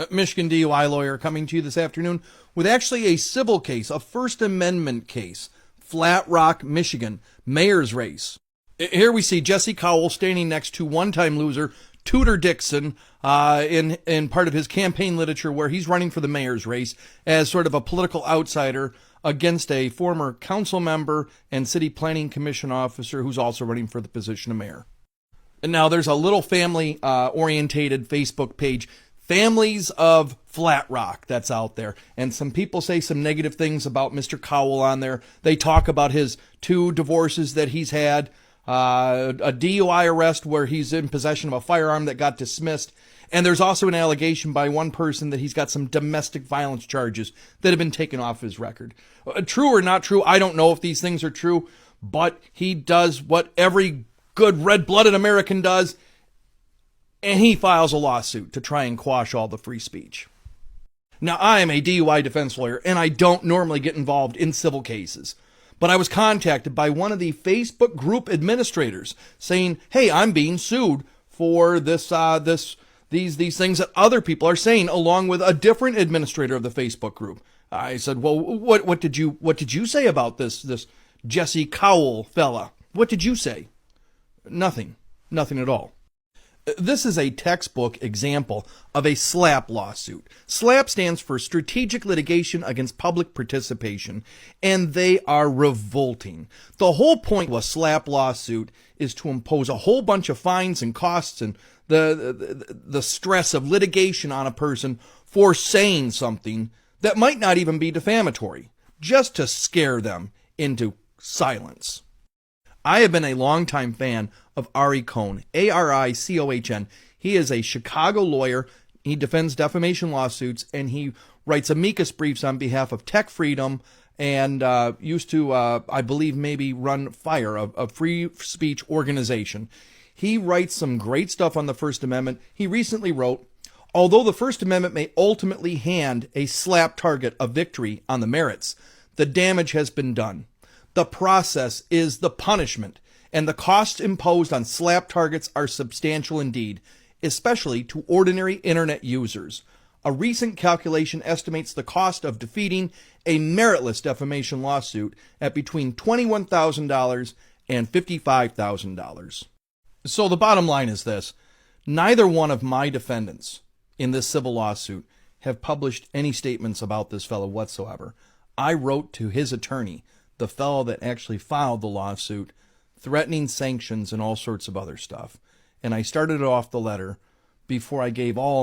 Michigan DUI lawyer coming to you this afternoon with actually a civil case, a First Amendment case. Flat Rock, Michigan, mayor's race. Here we see Jesse Cowell standing next to one-time loser Tudor Dixon in part of his campaign literature where he's running for the mayor's race as sort of a political outsider against a former council member and city planning commission officer who's also running for the position of mayor. And now there's a little family-orientated Facebook page, Families of Flat Rock, that's out there. And some people say some negative things about Mr. Cowell on there. They talk about his 2 divorces that he's had, a DUI arrest where he's in possession of a firearm that got dismissed. And there's also an allegation by one person that he's got some domestic violence charges that have been taken off his record. True or not true, I don't know if these things are true, but he does what every good red-blooded American does, and he files a lawsuit to try and quash all the free speech. Now, I am a DUI defense lawyer, and I don't normally get involved in civil cases. But I was contacted by one of the Facebook group administrators saying, hey, I'm being sued for these things that other people are saying, along with a different administrator of the Facebook group. I said, well, what did you say about this Jesse Cowell fella? What did you say? Nothing at all. This is a textbook example of a SLAPP lawsuit. SLAPP stands for Strategic Litigation Against Public Participation, and they are revolting. The whole point of a SLAPP lawsuit is to impose a whole bunch of fines and costs and the stress of litigation on a person for saying something that might not even be defamatory, just to scare them into silence. I have been a longtime fan of Ari Cohn, Aricohn. He is a Chicago lawyer. He defends defamation lawsuits, and he writes amicus briefs on behalf of Tech Freedom and used to, I believe, maybe run FIRE, a free speech organization. He writes some great stuff on the First Amendment. He recently wrote, although the First Amendment may ultimately hand a SLAPP target a victory on the merits, the damage has been done. The process is the punishment, and the costs imposed on SLAPP targets are substantial indeed, especially to ordinary internet users. A recent calculation estimates the cost of defeating a meritless defamation lawsuit at between $21,000 and $55,000. So the bottom line is this. Neither one of my defendants in this civil lawsuit have published any statements about this fellow whatsoever. I wrote to his attorney, the fellow that actually filed the lawsuit, threatening sanctions and all sorts of other stuff. And I started off the letter before I gave all my